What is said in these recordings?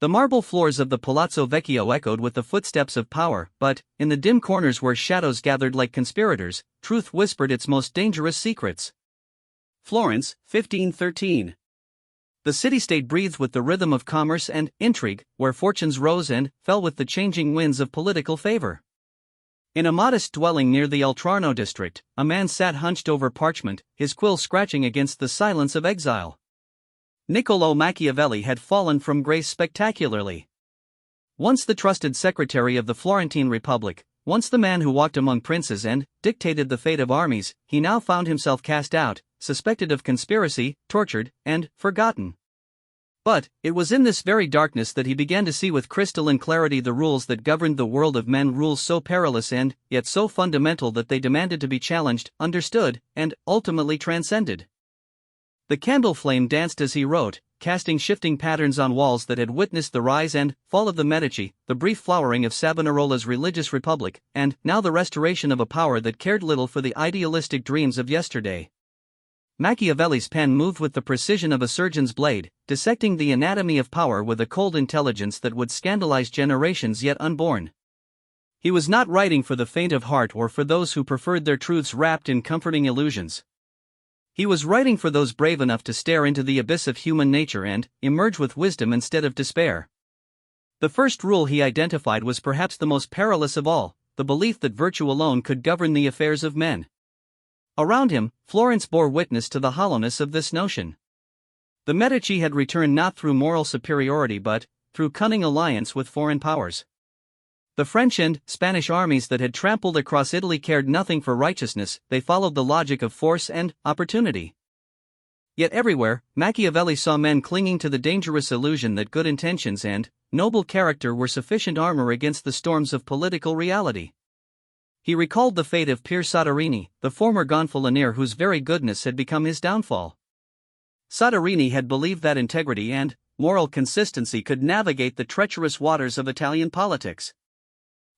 The marble floors of the Palazzo Vecchio echoed with the footsteps of power, but, in the dim corners where shadows gathered like conspirators, truth whispered its most dangerous secrets. Florence, 1513. The city-state breathed with the rhythm of commerce and intrigue, where fortunes rose and fell with the changing winds of political favor. In a modest dwelling near the Oltrarno district, a man sat hunched over parchment, his quill scratching against the silence of exile. Niccolò Machiavelli had fallen from grace spectacularly. Once the trusted secretary of the Florentine Republic, once the man who walked among princes and dictated the fate of armies, he now found himself cast out, suspected of conspiracy, tortured, and forgotten. But it was in this very darkness that he began to see with crystalline clarity the rules that governed the world of men, rules so perilous and yet so fundamental that they demanded to be challenged, understood, and ultimately transcended. The candle flame danced as he wrote, casting shifting patterns on walls that had witnessed the rise and fall of the Medici, the brief flowering of Savonarola's religious republic, and now the restoration of a power that cared little for the idealistic dreams of yesterday. Machiavelli's pen moved with the precision of a surgeon's blade, dissecting the anatomy of power with a cold intelligence that would scandalize generations yet unborn. He was not writing for the faint of heart or for those who preferred their truths wrapped in comforting illusions. He was writing for those brave enough to stare into the abyss of human nature and emerge with wisdom instead of despair. The first rule he identified was perhaps the most perilous of all, the belief that virtue alone could govern the affairs of men. Around him, Florence bore witness to the hollowness of this notion. The Medici had returned not through moral superiority but through cunning alliance with foreign powers. The French and Spanish armies that had trampled across Italy cared nothing for righteousness, they followed the logic of force and opportunity. Yet everywhere, Machiavelli saw men clinging to the dangerous illusion that good intentions and noble character were sufficient armor against the storms of political reality. He recalled the fate of Pier Soderini, the former gonfalonier whose very goodness had become his downfall. Soderini had believed that integrity and moral consistency could navigate the treacherous waters of Italian politics.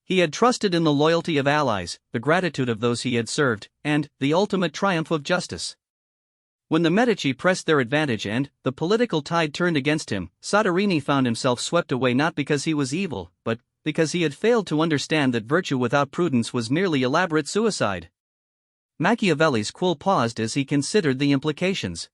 He had trusted in the loyalty of allies, the gratitude of those he had served, and the ultimate triumph of justice. When the Medici pressed their advantage and the political tide turned against him, Soderini found himself swept away not because he was evil, but because he had failed to understand that virtue without prudence was merely elaborate suicide. Machiavelli's quill paused as he considered the implications.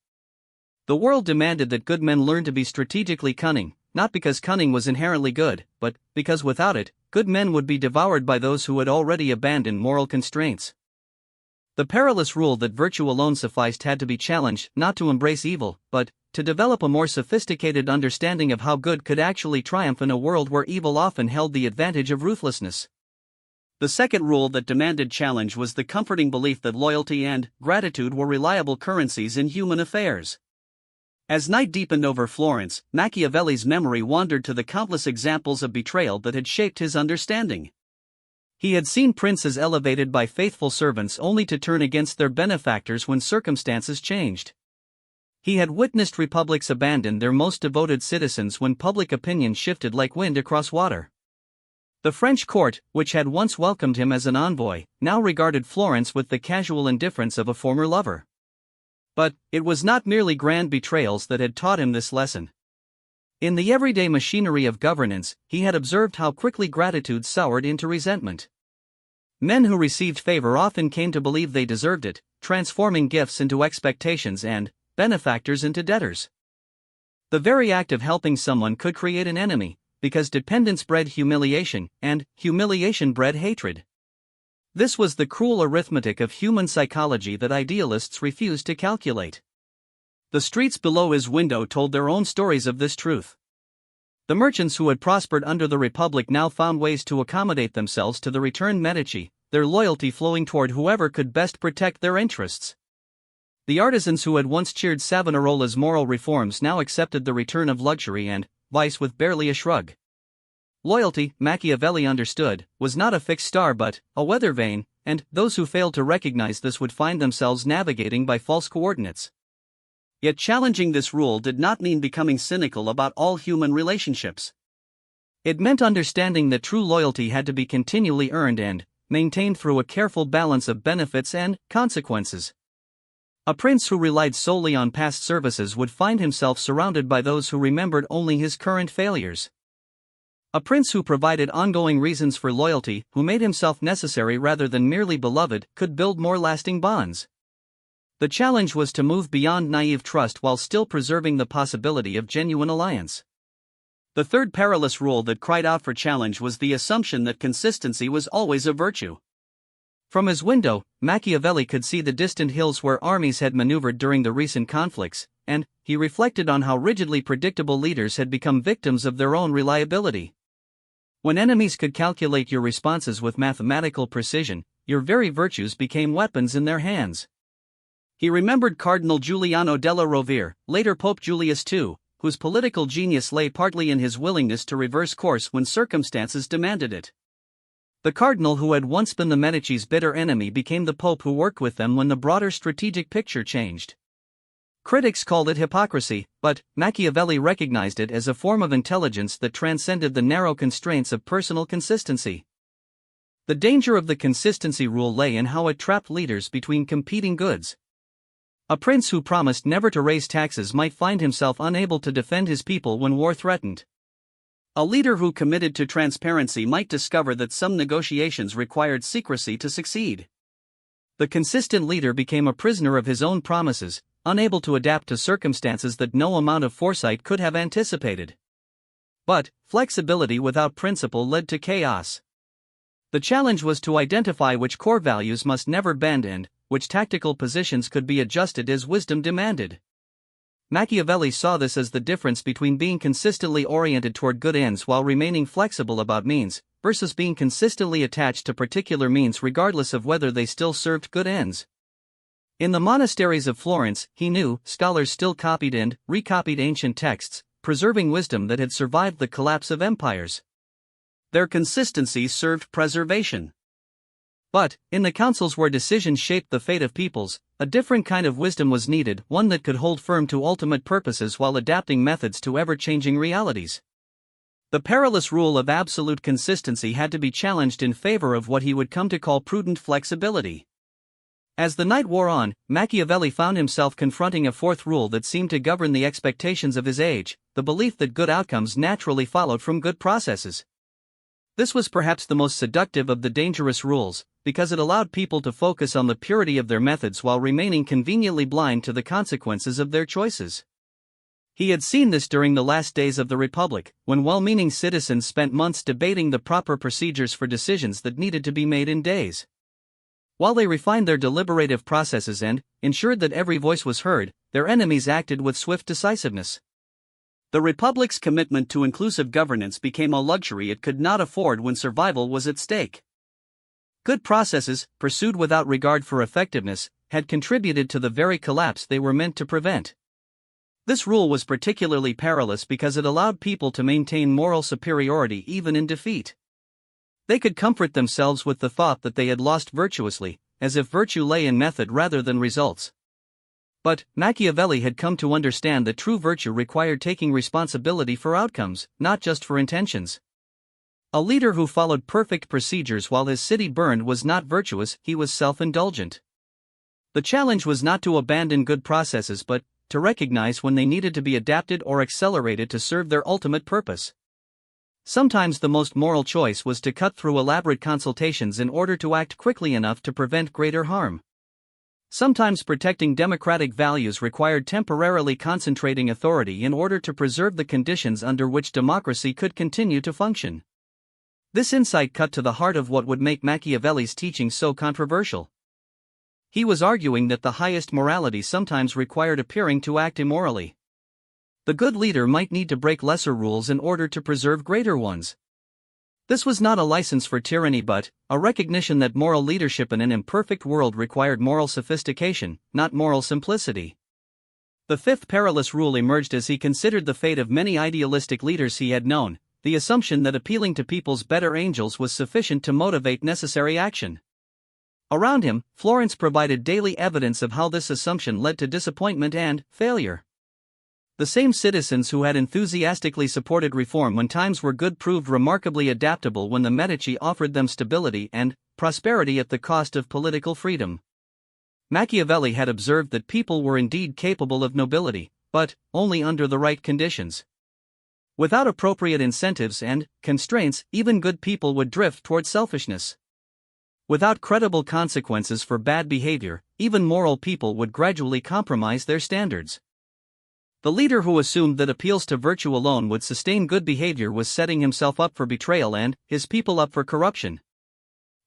The world demanded that good men learn to be strategically cunning, not because cunning was inherently good, but because without it, good men would be devoured by those who had already abandoned moral constraints. The perilous rule that virtue alone sufficed had to be challenged, not to embrace evil, but to develop a more sophisticated understanding of how good could actually triumph in a world where evil often held the advantage of ruthlessness. The second rule that demanded challenge was the comforting belief that loyalty and gratitude were reliable currencies in human affairs. As night deepened over Florence, Machiavelli's memory wandered to the countless examples of betrayal that had shaped his understanding. He had seen princes elevated by faithful servants only to turn against their benefactors when circumstances changed. He had witnessed republics abandon their most devoted citizens when public opinion shifted like wind across water. The French court, which had once welcomed him as an envoy, now regarded Florence with the casual indifference of a former lover. But it was not merely grand betrayals that had taught him this lesson. In the everyday machinery of governance, he had observed how quickly gratitude soured into resentment. Men who received favor often came to believe they deserved it, transforming gifts into expectations and benefactors into debtors. The very act of helping someone could create an enemy, because dependence bred humiliation, and humiliation bred hatred. This was the cruel arithmetic of human psychology that idealists refused to calculate. The streets below his window told their own stories of this truth. The merchants who had prospered under the Republic now found ways to accommodate themselves to the returned Medici, their loyalty flowing toward whoever could best protect their interests. The artisans who had once cheered Savonarola's moral reforms now accepted the return of luxury and vice with barely a shrug. Loyalty, Machiavelli understood, was not a fixed star but a weather vane, and those who failed to recognize this would find themselves navigating by false coordinates. Yet challenging this rule did not mean becoming cynical about all human relationships. It meant understanding that true loyalty had to be continually earned and maintained through a careful balance of benefits and consequences. A prince who relied solely on past services would find himself surrounded by those who remembered only his current failures. A prince who provided ongoing reasons for loyalty, who made himself necessary rather than merely beloved, could build more lasting bonds. The challenge was to move beyond naive trust while still preserving the possibility of genuine alliance. The third perilous rule that cried out for challenge was the assumption that consistency was always a virtue. From his window, Machiavelli could see the distant hills where armies had maneuvered during the recent conflicts, and he reflected on how rigidly predictable leaders had become victims of their own reliability. When enemies could calculate your responses with mathematical precision, your very virtues became weapons in their hands. He remembered Cardinal Giuliano della Rovere, later Pope Julius II, whose political genius lay partly in his willingness to reverse course when circumstances demanded it. The cardinal who had once been the Medici's bitter enemy became the pope who worked with them when the broader strategic picture changed. Critics called it hypocrisy, but Machiavelli recognized it as a form of intelligence that transcended the narrow constraints of personal consistency. The danger of the consistency rule lay in how it trapped leaders between competing goods. A prince who promised never to raise taxes might find himself unable to defend his people when war threatened. A leader who committed to transparency might discover that some negotiations required secrecy to succeed. The consistent leader became a prisoner of his own promises, unable to adapt to circumstances that no amount of foresight could have anticipated. But flexibility without principle led to chaos. The challenge was to identify which core values must never bend and which tactical positions could be adjusted as wisdom demanded. Machiavelli saw this as the difference between being consistently oriented toward good ends while remaining flexible about means, versus being consistently attached to particular means regardless of whether they still served good ends. In the monasteries of Florence, he knew, scholars still copied and recopied ancient texts, preserving wisdom that had survived the collapse of empires. Their consistency served preservation. But, in the councils where decisions shaped the fate of peoples, a different kind of wisdom was needed, one that could hold firm to ultimate purposes while adapting methods to ever-changing realities. The perilous rule of absolute consistency had to be challenged in favor of what he would come to call prudent flexibility. As the night wore on, Machiavelli found himself confronting a fourth rule that seemed to govern the expectations of his age, the belief that good outcomes naturally followed from good processes. This was perhaps the most seductive of the dangerous rules, because it allowed people to focus on the purity of their methods while remaining conveniently blind to the consequences of their choices. He had seen this during the last days of the Republic, when well-meaning citizens spent months debating the proper procedures for decisions that needed to be made in days. While they refined their deliberative processes and ensured that every voice was heard, their enemies acted with swift decisiveness. The Republic's commitment to inclusive governance became a luxury it could not afford when survival was at stake. Good processes, pursued without regard for effectiveness, had contributed to the very collapse they were meant to prevent. This rule was particularly perilous because it allowed people to maintain moral superiority even in defeat. They could comfort themselves with the thought that they had lost virtuously, as if virtue lay in method rather than results. But Machiavelli had come to understand that true virtue required taking responsibility for outcomes, not just for intentions. A leader who followed perfect procedures while his city burned was not virtuous, he was self-indulgent. The challenge was not to abandon good processes but to recognize when they needed to be adapted or accelerated to serve their ultimate purpose. Sometimes the most moral choice was to cut through elaborate consultations in order to act quickly enough to prevent greater harm. Sometimes protecting democratic values required temporarily concentrating authority in order to preserve the conditions under which democracy could continue to function. This insight cut to the heart of what would make Machiavelli's teaching so controversial. He was arguing that the highest morality sometimes required appearing to act immorally. The good leader might need to break lesser rules in order to preserve greater ones. This was not a license for tyranny but a recognition that moral leadership in an imperfect world required moral sophistication, not moral simplicity. The fifth perilous rule emerged as he considered the fate of many idealistic leaders he had known, the assumption that appealing to people's better angels was sufficient to motivate necessary action. Around him, Florence provided daily evidence of how this assumption led to disappointment and failure. The same citizens who had enthusiastically supported reform when times were good proved remarkably adaptable when the Medici offered them stability and prosperity at the cost of political freedom. Machiavelli had observed that people were indeed capable of nobility, but only under the right conditions. Without appropriate incentives and constraints, even good people would drift towards selfishness. Without credible consequences for bad behavior, even moral people would gradually compromise their standards. The leader who assumed that appeals to virtue alone would sustain good behavior was setting himself up for betrayal and his people up for corruption.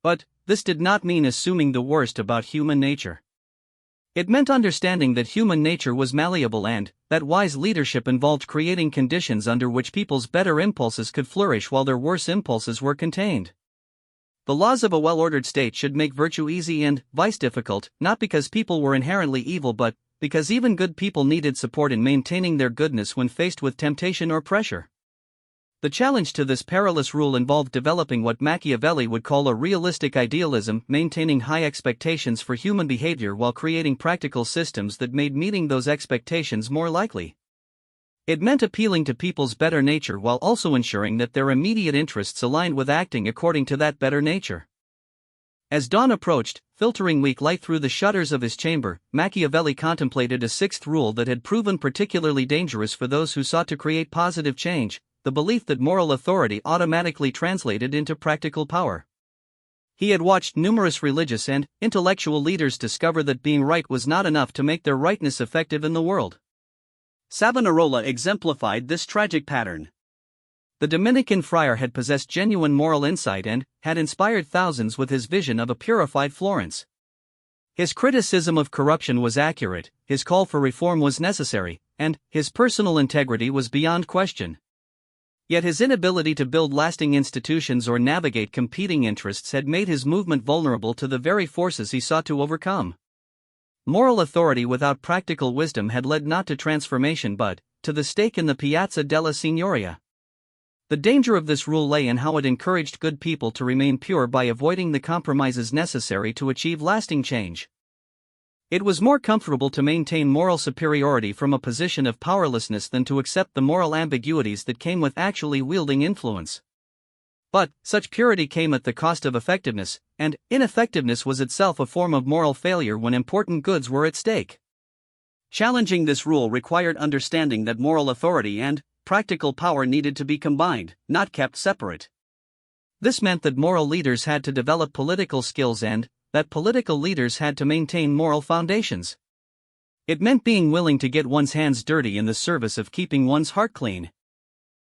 But this did not mean assuming the worst about human nature. It meant understanding that human nature was malleable and that wise leadership involved creating conditions under which people's better impulses could flourish while their worse impulses were contained. The laws of a well-ordered state should make virtue easy and vice difficult, not because people were inherently evil but because even good people needed support in maintaining their goodness when faced with temptation or pressure. The challenge to this perilous rule involved developing what Machiavelli would call a realistic idealism, maintaining high expectations for human behavior while creating practical systems that made meeting those expectations more likely. It meant appealing to people's better nature while also ensuring that their immediate interests aligned with acting according to that better nature. As dawn approached, filtering weak light through the shutters of his chamber, Machiavelli contemplated a sixth rule that had proven particularly dangerous for those who sought to create positive change: the belief that moral authority automatically translated into practical power. He had watched numerous religious and intellectual leaders discover that being right was not enough to make their rightness effective in the world. Savonarola exemplified this tragic pattern. The Dominican friar had possessed genuine moral insight and had inspired thousands with his vision of a purified Florence. His criticism of corruption was accurate, his call for reform was necessary, and his personal integrity was beyond question. Yet his inability to build lasting institutions or navigate competing interests had made his movement vulnerable to the very forces he sought to overcome. Moral authority without practical wisdom had led not to transformation but to the stake in the Piazza della Signoria. The danger of this rule lay in how it encouraged good people to remain pure by avoiding the compromises necessary to achieve lasting change. It was more comfortable to maintain moral superiority from a position of powerlessness than to accept the moral ambiguities that came with actually wielding influence. But such purity came at the cost of effectiveness, and ineffectiveness was itself a form of moral failure when important goods were at stake. Challenging this rule required understanding that moral authority and practical power needed to be combined, not kept separate. This meant that moral leaders had to develop political skills and that political leaders had to maintain moral foundations. It meant being willing to get one's hands dirty in the service of keeping one's heart clean.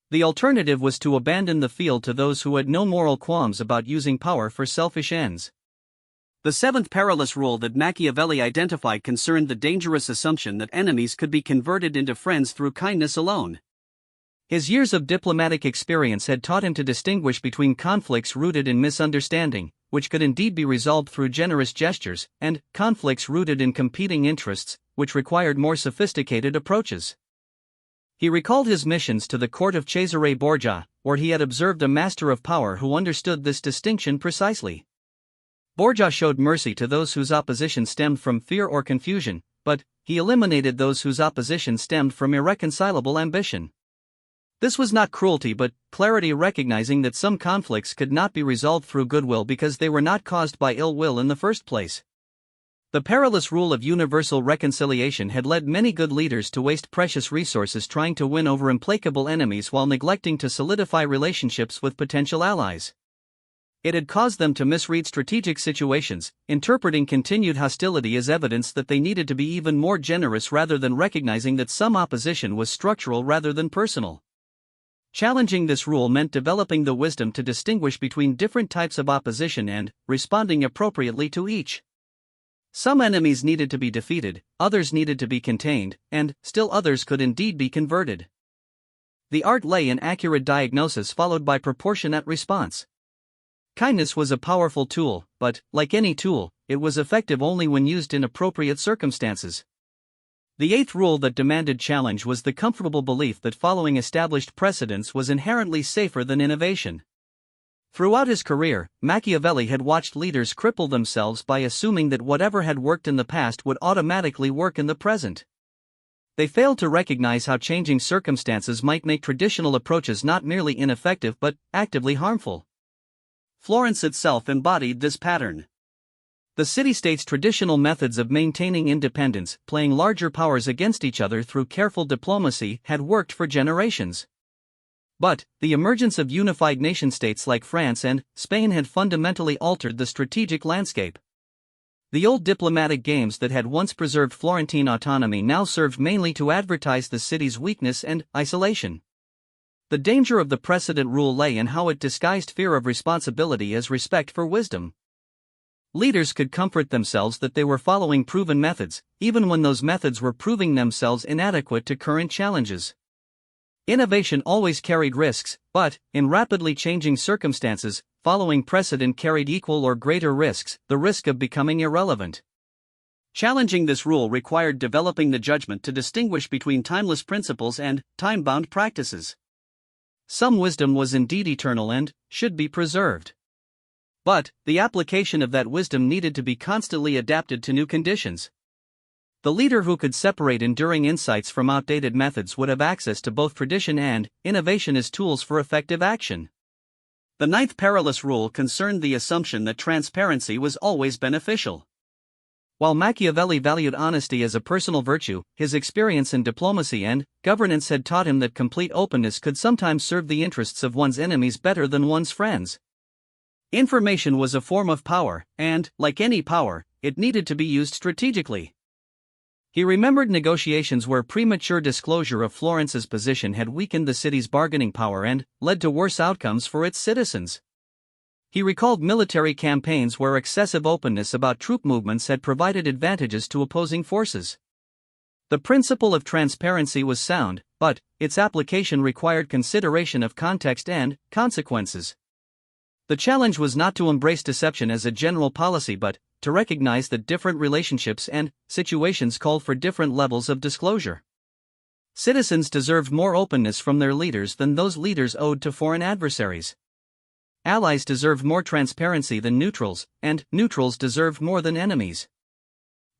The alternative was to abandon the field to those who had no moral qualms about using power for selfish ends. The seventh perilous rule that Machiavelli identified concerned the dangerous assumption that enemies could be converted into friends through kindness alone. His years of diplomatic experience had taught him to distinguish between conflicts rooted in misunderstanding, which could indeed be resolved through generous gestures, and conflicts rooted in competing interests, which required more sophisticated approaches. He recalled his missions to the court of Cesare Borgia, where he had observed a master of power who understood this distinction precisely. Borgia showed mercy to those whose opposition stemmed from fear or confusion, but he eliminated those whose opposition stemmed from irreconcilable ambition. This was not cruelty but clarity, recognizing that some conflicts could not be resolved through goodwill because they were not caused by ill will in the first place. The perilous rule of universal reconciliation had led many good leaders to waste precious resources trying to win over implacable enemies while neglecting to solidify relationships with potential allies. It had caused them to misread strategic situations, interpreting continued hostility as evidence that they needed to be even more generous rather than recognizing that some opposition was structural rather than personal. Challenging this rule meant developing the wisdom to distinguish between different types of opposition and responding appropriately to each. Some enemies needed to be defeated, others needed to be contained, and still others could indeed be converted. The art lay in accurate diagnosis followed by proportionate response. Kindness was a powerful tool, but, like any tool, it was effective only when used in appropriate circumstances. The eighth rule that demanded challenge was the comfortable belief that following established precedents was inherently safer than innovation. Throughout his career, Machiavelli had watched leaders cripple themselves by assuming that whatever had worked in the past would automatically work in the present. They failed to recognize how changing circumstances might make traditional approaches not merely ineffective but actively harmful. Florence itself embodied this pattern. The city-state's traditional methods of maintaining independence, playing larger powers against each other through careful diplomacy, had worked for generations. But, the emergence of unified nation-states like France and Spain had fundamentally altered the strategic landscape. The old diplomatic games that had once preserved Florentine autonomy now served mainly to advertise the city's weakness and isolation. The danger of the precedent rule lay in how it disguised fear of responsibility as respect for wisdom. Leaders could comfort themselves that they were following proven methods, even when those methods were proving themselves inadequate to current challenges. Innovation always carried risks, but, in rapidly changing circumstances, following precedent carried equal or greater risks, the risk of becoming irrelevant. Challenging this rule required developing the judgment to distinguish between timeless principles and time-bound practices. Some wisdom was indeed eternal and should be preserved. But, the application of that wisdom needed to be constantly adapted to new conditions. The leader who could separate enduring insights from outdated methods would have access to both tradition and innovation as tools for effective action. The ninth perilous rule concerned the assumption that transparency was always beneficial. While Machiavelli valued honesty as a personal virtue, his experience in diplomacy and governance had taught him that complete openness could sometimes serve the interests of one's enemies better than one's friends. Information was a form of power, and, like any power, it needed to be used strategically. He remembered negotiations where premature disclosure of Florence's position had weakened the city's bargaining power and led to worse outcomes for its citizens. He recalled military campaigns where excessive openness about troop movements had provided advantages to opposing forces. The principle of transparency was sound, but its application required consideration of context and consequences. The challenge was not to embrace deception as a general policy but to recognize that different relationships and situations called for different levels of disclosure. Citizens deserved more openness from their leaders than those leaders owed to foreign adversaries. Allies deserved more transparency than neutrals, and neutrals deserved more than enemies.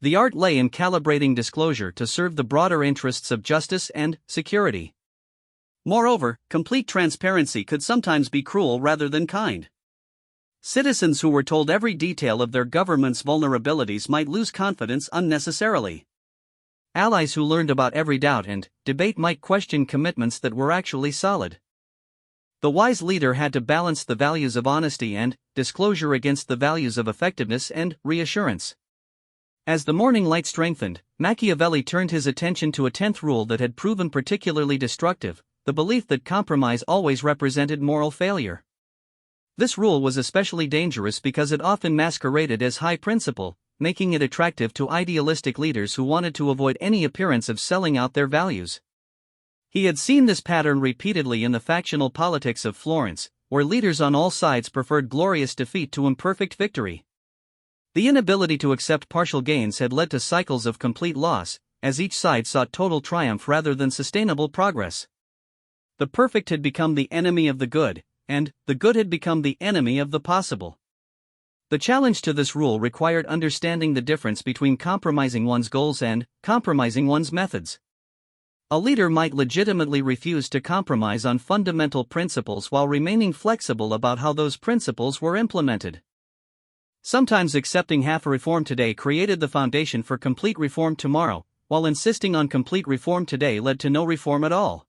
The art lay in calibrating disclosure to serve the broader interests of justice and security. Moreover, complete transparency could sometimes be cruel rather than kind. Citizens who were told every detail of their government's vulnerabilities might lose confidence unnecessarily. Allies who learned about every doubt and debate might question commitments that were actually solid. The wise leader had to balance the values of honesty and disclosure against the values of effectiveness and reassurance. As the morning light strengthened, Machiavelli turned his attention to a 10th rule that had proven particularly destructive: the belief that compromise always represented moral failure. This rule was especially dangerous because it often masqueraded as high principle, making it attractive to idealistic leaders who wanted to avoid any appearance of selling out their values. He had seen this pattern repeatedly in the factional politics of Florence, where leaders on all sides preferred glorious defeat to imperfect victory. The inability to accept partial gains had led to cycles of complete loss, as each side sought total triumph rather than sustainable progress. The perfect had become the enemy of the good, and the good had become the enemy of the possible. The challenge to this rule required understanding the difference between compromising one's goals and compromising one's methods. A leader might legitimately refuse to compromise on fundamental principles while remaining flexible about how those principles were implemented. Sometimes accepting half a reform today created the foundation for complete reform tomorrow, while insisting on complete reform today led to no reform at all.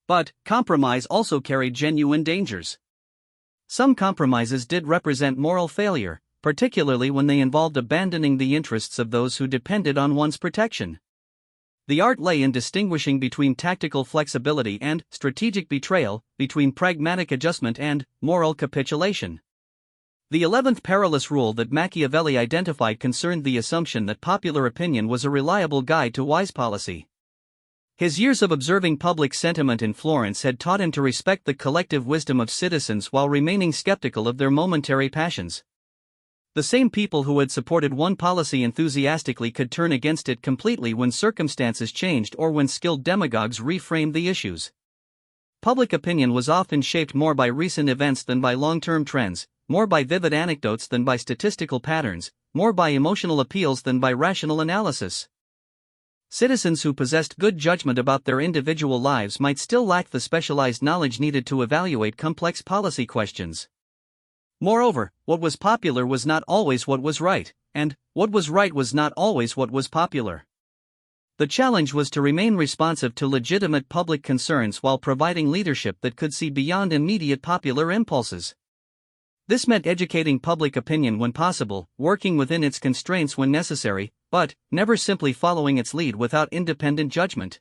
But compromise also carried genuine dangers. Some compromises did represent moral failure, particularly when they involved abandoning the interests of those who depended on one's protection. The art lay in distinguishing between tactical flexibility and strategic betrayal, between pragmatic adjustment and moral capitulation. The 11th perilous rule that Machiavelli identified concerned the assumption that popular opinion was a reliable guide to wise policy. His years of observing public sentiment in Florence had taught him to respect the collective wisdom of citizens while remaining skeptical of their momentary passions. The same people who had supported one policy enthusiastically could turn against it completely when circumstances changed or when skilled demagogues reframed the issues. Public opinion was often shaped more by recent events than by long-term trends, more by vivid anecdotes than by statistical patterns, more by emotional appeals than by rational analysis. Citizens who possessed good judgment about their individual lives might still lack the specialized knowledge needed to evaluate complex policy questions. Moreover, what was popular was not always what was right, and what was right was not always what was popular. The challenge was to remain responsive to legitimate public concerns while providing leadership that could see beyond immediate popular impulses. This meant educating public opinion when possible, working within its constraints when necessary, but never simply following its lead without independent judgment.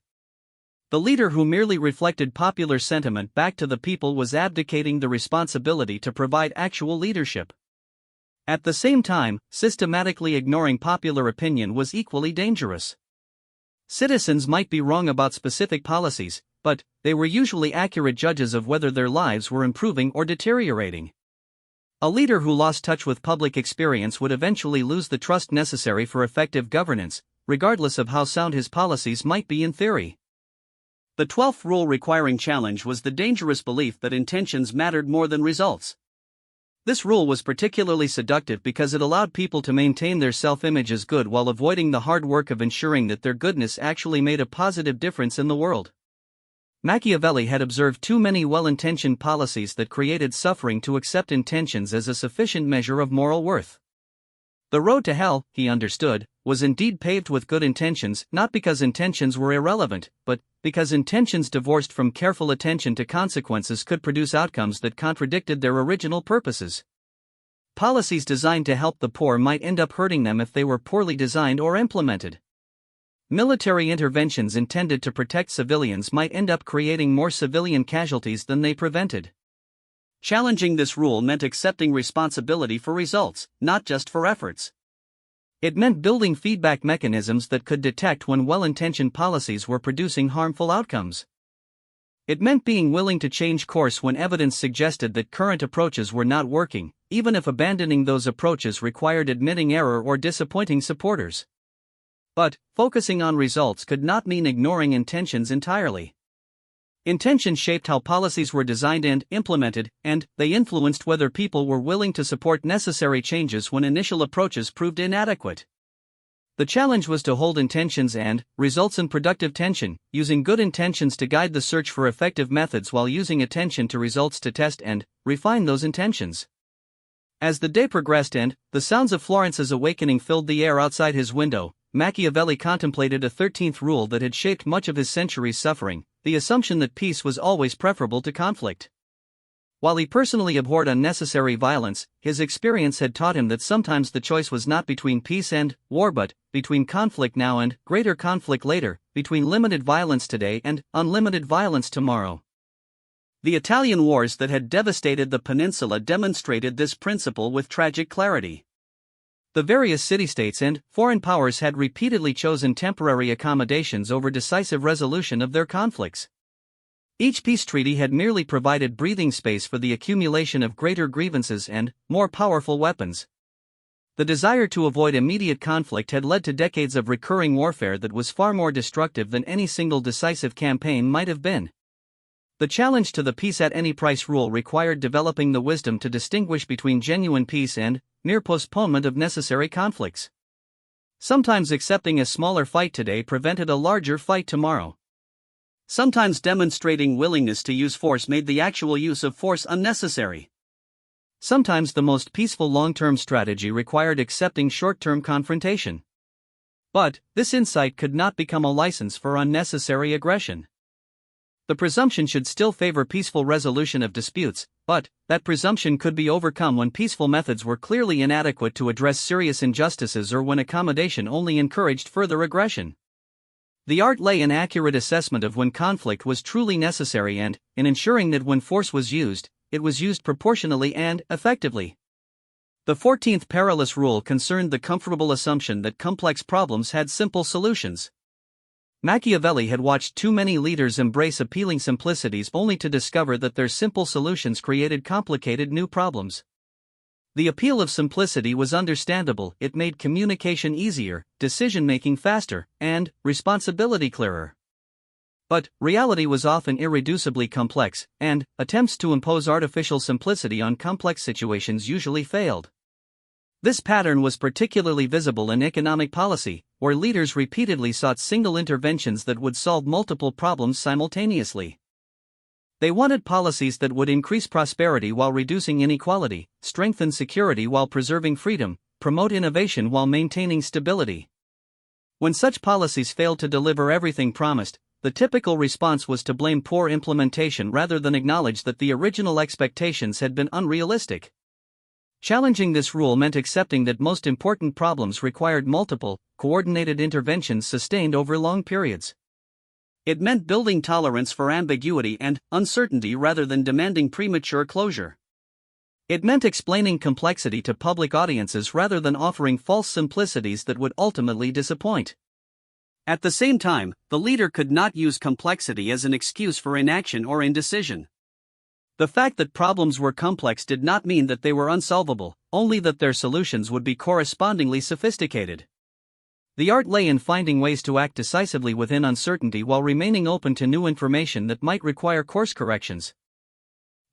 The leader who merely reflected popular sentiment back to the people was abdicating the responsibility to provide actual leadership. At the same time, systematically ignoring popular opinion was equally dangerous. Citizens might be wrong about specific policies, but they were usually accurate judges of whether their lives were improving or deteriorating. A leader who lost touch with public experience would eventually lose the trust necessary for effective governance, regardless of how sound his policies might be in theory. The 12th rule requiring challenge was the dangerous belief that intentions mattered more than results. This rule was particularly seductive because it allowed people to maintain their self-image as good while avoiding the hard work of ensuring that their goodness actually made a positive difference in the world. Machiavelli had observed too many well-intentioned policies that created suffering to accept intentions as a sufficient measure of moral worth. The road to hell, he understood, was indeed paved with good intentions, not because intentions were irrelevant, but because intentions divorced from careful attention to consequences could produce outcomes that contradicted their original purposes. Policies designed to help the poor might end up hurting them if they were poorly designed or implemented. Military interventions intended to protect civilians might end up creating more civilian casualties than they prevented. Challenging this rule meant accepting responsibility for results, not just for efforts. It meant building feedback mechanisms that could detect when well-intentioned policies were producing harmful outcomes. It meant being willing to change course when evidence suggested that current approaches were not working, even if abandoning those approaches required admitting error or disappointing supporters. But focusing on results could not mean ignoring intentions entirely. Intentions shaped how policies were designed and implemented, and they influenced whether people were willing to support necessary changes when initial approaches proved inadequate. The challenge was to hold intentions and results in productive tension, using good intentions to guide the search for effective methods while using attention to results to test and refine those intentions. As the day progressed and the sounds of Florence's awakening filled the air outside his window, Machiavelli contemplated a 13th rule that had shaped much of his century's suffering: the assumption that peace was always preferable to conflict. While he personally abhorred unnecessary violence, his experience had taught him that sometimes the choice was not between peace and war but between conflict now and greater conflict later, between limited violence today and unlimited violence tomorrow. The Italian wars that had devastated the peninsula demonstrated this principle with tragic clarity. The various city-states and foreign powers had repeatedly chosen temporary accommodations over decisive resolution of their conflicts. Each peace treaty had merely provided breathing space for the accumulation of greater grievances and more powerful weapons. The desire to avoid immediate conflict had led to decades of recurring warfare that was far more destructive than any single decisive campaign might have been. The challenge to the peace at any price rule required developing the wisdom to distinguish between genuine peace and mere postponement of necessary conflicts. Sometimes accepting a smaller fight today prevented a larger fight tomorrow. Sometimes demonstrating willingness to use force made the actual use of force unnecessary. Sometimes the most peaceful long-term strategy required accepting short-term confrontation. But this insight could not become a license for unnecessary aggression. The presumption should still favor peaceful resolution of disputes, but that presumption could be overcome when peaceful methods were clearly inadequate to address serious injustices or when accommodation only encouraged further aggression. The art lay in accurate assessment of when conflict was truly necessary and in ensuring that when force was used, it was used proportionally and effectively. The 14th Perilous rule concerned the comfortable assumption that complex problems had simple solutions. Machiavelli had watched too many leaders embrace appealing simplicities only to discover that their simple solutions created complicated new problems. The appeal of simplicity was understandable; it made communication easier, decision-making faster, and responsibility clearer. But reality was often irreducibly complex, and attempts to impose artificial simplicity on complex situations usually failed. This pattern was particularly visible in economic policy, where leaders repeatedly sought single interventions that would solve multiple problems simultaneously. They wanted policies that would increase prosperity while reducing inequality, strengthen security while preserving freedom, promote innovation while maintaining stability. When such policies failed to deliver everything promised, the typical response was to blame poor implementation rather than acknowledge that the original expectations had been unrealistic. Challenging this rule meant accepting that most important problems required multiple, coordinated interventions sustained over long periods. It meant building tolerance for ambiguity and uncertainty rather than demanding premature closure. It meant explaining complexity to public audiences rather than offering false simplicities that would ultimately disappoint. At the same time, the leader could not use complexity as an excuse for inaction or indecision. The fact that problems were complex did not mean that they were unsolvable, only that their solutions would be correspondingly sophisticated. The art lay in finding ways to act decisively within uncertainty while remaining open to new information that might require course corrections.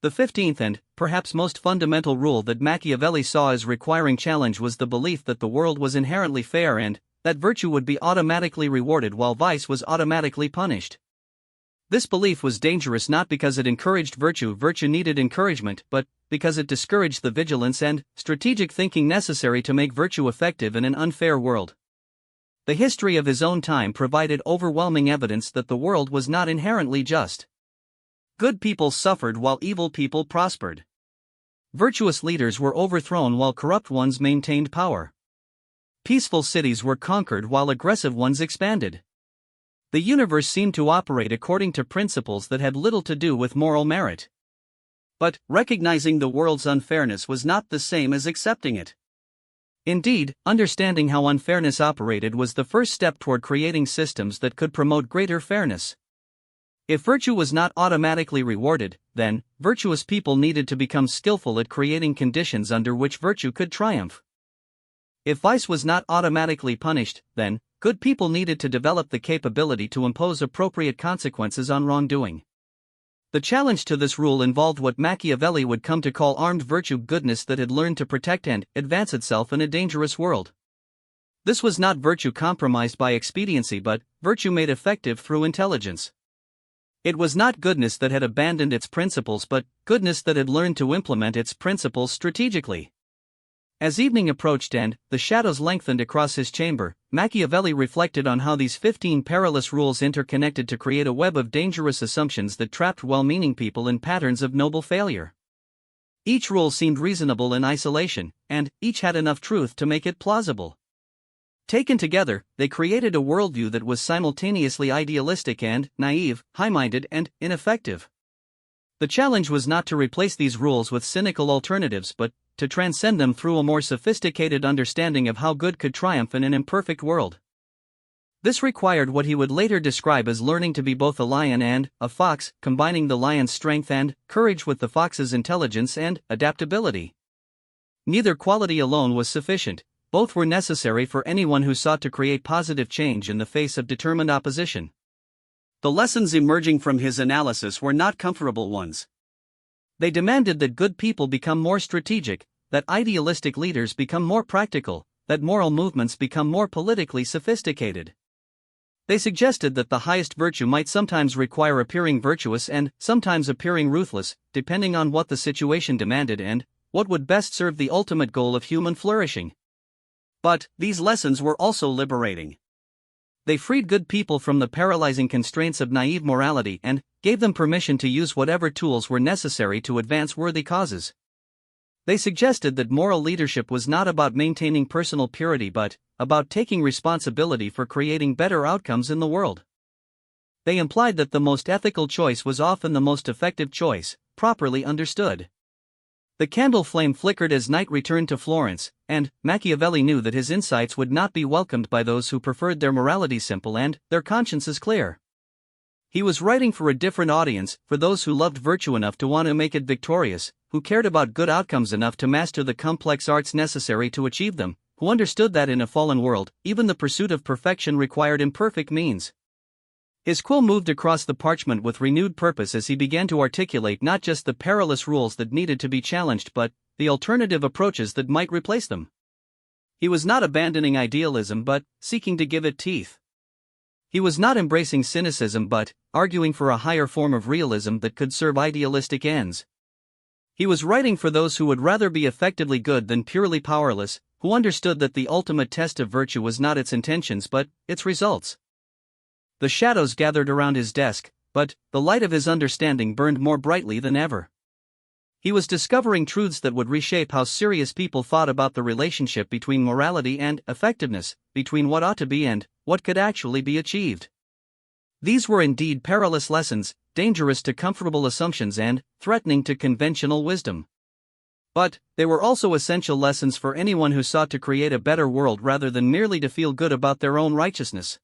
The 15th and, perhaps most fundamental rule that Machiavelli saw as requiring challenge was the belief that the world was inherently fair and that virtue would be automatically rewarded while vice was automatically punished. This belief was dangerous not because it encouraged virtue needed encouragement, but because it discouraged the vigilance and strategic thinking necessary to make virtue effective in an unfair world. The history of his own time provided overwhelming evidence that the world was not inherently just. Good people suffered while evil people prospered. Virtuous leaders were overthrown while corrupt ones maintained power. Peaceful cities were conquered while aggressive ones expanded. The universe seemed to operate according to principles that had little to do with moral merit. But recognizing the world's unfairness was not the same as accepting it. Indeed, understanding how unfairness operated was the first step toward creating systems that could promote greater fairness. If virtue was not automatically rewarded, then virtuous people needed to become skillful at creating conditions under which virtue could triumph. If vice was not automatically punished, then good people needed to develop the capability to impose appropriate consequences on wrongdoing. The challenge to this rule involved what Machiavelli would come to call armed virtue, goodness that had learned to protect and advance itself in a dangerous world. This was not virtue compromised by expediency but virtue made effective through intelligence. It was not goodness that had abandoned its principles but goodness that had learned to implement its principles strategically. As evening approached and the shadows lengthened across his chamber, Machiavelli reflected on how these 15 perilous rules interconnected to create a web of dangerous assumptions that trapped well-meaning people in patterns of noble failure. Each rule seemed reasonable in isolation, and each had enough truth to make it plausible. Taken together, they created a worldview that was simultaneously idealistic and naive, high-minded and ineffective. The challenge was not to replace these rules with cynical alternatives but to transcend them through a more sophisticated understanding of how good could triumph in an imperfect world. This required what he would later describe as learning to be both a lion and a fox, combining the lion's strength and courage with the fox's intelligence and adaptability. Neither quality alone was sufficient, both were necessary for anyone who sought to create positive change in the face of determined opposition. The lessons emerging from his analysis were not comfortable ones. They demanded that good people become more strategic, that idealistic leaders become more practical, that moral movements become more politically sophisticated. They suggested that the highest virtue might sometimes require appearing virtuous and sometimes appearing ruthless, depending on what the situation demanded and what would best serve the ultimate goal of human flourishing. But these lessons were also liberating. They freed good people from the paralyzing constraints of naive morality and gave them permission to use whatever tools were necessary to advance worthy causes. They suggested that moral leadership was not about maintaining personal purity but about taking responsibility for creating better outcomes in the world. They implied that the most ethical choice was often the most effective choice, properly understood. The candle flame flickered as night returned to Florence, and Machiavelli knew that his insights would not be welcomed by those who preferred their morality simple and their consciences clear. He was writing for a different audience, for those who loved virtue enough to want to make it victorious, who cared about good outcomes enough to master the complex arts necessary to achieve them, who understood that in a fallen world, even the pursuit of perfection required imperfect means. His quill moved across the parchment with renewed purpose as he began to articulate not just the perilous rules that needed to be challenged but the alternative approaches that might replace them. He was not abandoning idealism but seeking to give it teeth. He was not embracing cynicism but arguing for a higher form of realism that could serve idealistic ends. He was writing for those who would rather be effectively good than purely powerless, who understood that the ultimate test of virtue was not its intentions but its results. The shadows gathered around his desk, but the light of his understanding burned more brightly than ever. He was discovering truths that would reshape how serious people thought about the relationship between morality and effectiveness, between what ought to be and what could actually be achieved. These were indeed perilous lessons, dangerous to comfortable assumptions and threatening to conventional wisdom. But they were also essential lessons for anyone who sought to create a better world rather than merely to feel good about their own righteousness.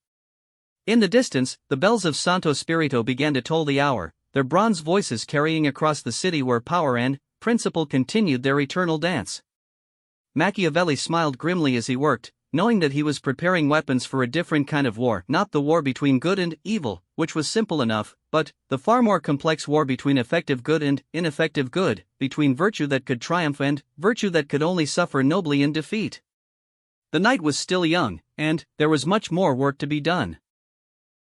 In the distance, the bells of Santo Spirito began to toll the hour, their bronze voices carrying across the city where power and principle continued their eternal dance. Machiavelli smiled grimly as he worked, knowing that he was preparing weapons for a different kind of war, not the war between good and evil, which was simple enough, but the far more complex war between effective good and ineffective good, between virtue that could triumph and virtue that could only suffer nobly in defeat. The night was still young, and there was much more work to be done.